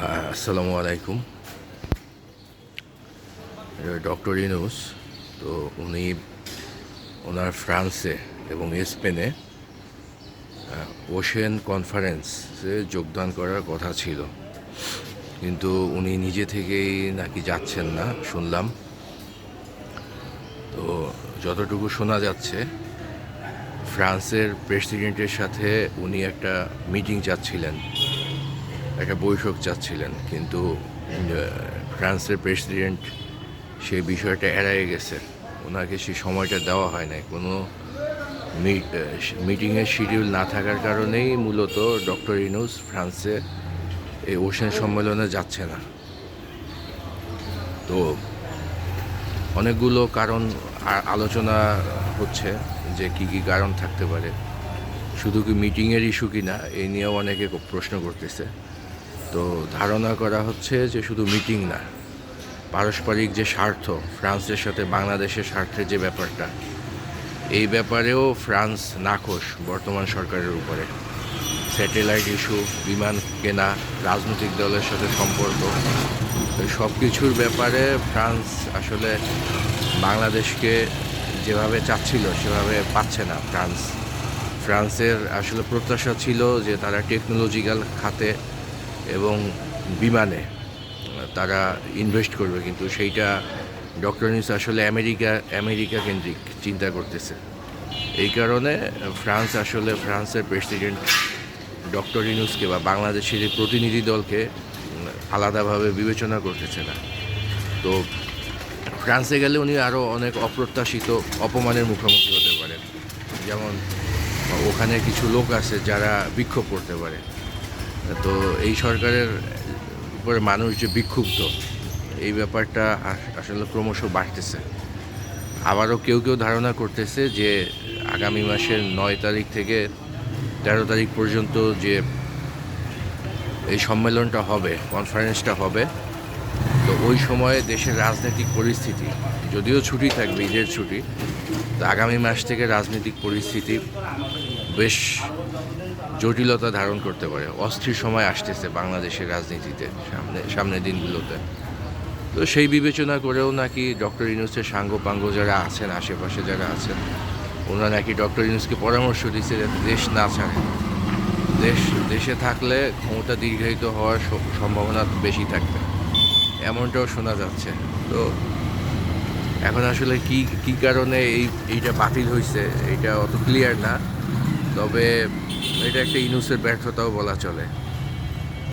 আসসালামু আলাইকুম। ডক্টর ইউনূস তো উনি ওনার ফ্রান্সে এবং স্পেনে ওশেন কনফারেন্সে যোগদান করার কথা ছিল, কিন্তু উনি নিজে থেকেই নাকি যাচ্ছেন না শুনলাম। তো যতটুকু শোনা যাচ্ছে, ফ্রান্সের প্রেসিডেন্টের সাথে উনি একটা মিটিং চাচ্ছিলেন, একটা বৈঠক চাচ্ছিলেন, কিন্তু ফ্রান্সের প্রেসিডেন্ট সেই বিষয়টা এড়িয়ে গেছে। ওনাকে সেই সময়টা দেওয়া হয় নাই। কোনো মিটিংয়ের শিডিউল না থাকার কারণেই মূলত ডক্টর ইউনূস ফ্রান্সে এই ওশেন সম্মেলনে যাচ্ছে না। তো অনেকগুলো কারণ আলোচনা হচ্ছে যে কি কি কারণ থাকতে পারে। শুধু কি মিটিংয়ের ইস্যু কি না, এই নিয়েও অনেকে প্রশ্ন করতেছে। তো ধারণা করা হচ্ছে যে শুধু মিটিং না, পারস্পরিক যে স্বার্থ, ফ্রান্সের সাথে বাংলাদেশের স্বার্থের যে ব্যাপারটা, এই ব্যাপারেও ফ্রান্স নাখোশ বর্তমান সরকারের উপরে। স্যাটেলাইট ইস্যু, বিমান কেনা, রাজনৈতিক দলের সাথে সম্পর্ক, সব কিছুর ব্যাপারে ফ্রান্স আসলে বাংলাদেশকে যেভাবে চাচ্ছিল সেভাবে পাচ্ছে না। ফ্রান্সের আসলে প্রত্যাশা ছিল যে তারা টেকনোলজিক্যাল খাতে এবং বিমানে তারা ইনভেস্ট করবে, কিন্তু সেইটা ডক্টর ইউনূস আসলে আমেরিকা কেন্দ্রিক চিন্তা করতেছে। এই কারণে ফ্রান্সের প্রেসিডেন্ট ডক্টর ইউনূসকে বা বাংলাদেশের এই প্রতিনিধি দলকে আলাদাভাবে বিবেচনা করতেছে না। তো ফ্রান্সে গেলে উনি আরও অনেক অপ্রত্যাশিত অপমানের মুখোমুখি হতে পারেন। যেমন ওখানে কিছু লোক আছে যারা বিক্ষোভ করতে পারে। তো এই সরকারের উপরে মানুষ যে বিক্ষুব্ধ, এই ব্যাপারটা আসলে ক্রমশ বাড়তেছে। আবারও কেউ ধারণা করতেছে যে আগামী মাসের 9 তারিখ থেকে 13 তারিখ পর্যন্ত যে এই সম্মেলনটা হবে, কনফারেন্সটা হবে, তো ওই সময়ে দেশের রাজনৈতিক পরিস্থিতি, যদিও ছুটি থাকবে, ঈদের ছুটি, তো আগামী মাস থেকে রাজনৈতিক পরিস্থিতি বেশ জটিলতা ধারণ করতে পারে। অস্থির সময় আসতেছে বাংলাদেশের রাজনীতিতে সামনের দিনগুলোতে। তো সেই বিবেচনা করেও নাকি ডক্টর ইউনূসের সাঙ্গপাঙ্গ যারা আছেন, আশেপাশে যারা আছেন, ওনারা নাকি ডক্টর ইউনূসকে পরামর্শ দিচ্ছে যাতে দেশ না ছাড়ে। দেশে থাকলে ক্ষমতা দীর্ঘায়িত হওয়ার সম্ভাবনা বেশি থাকবে, এমনটাও শোনা যাচ্ছে। তো এখন আসলে কি কারণে এইটা বাতিল হয়েছে, এইটা অত ক্লিয়ার না। তবে এটা একটা ইউনূসের ব্যর্থতাও বলা চলে।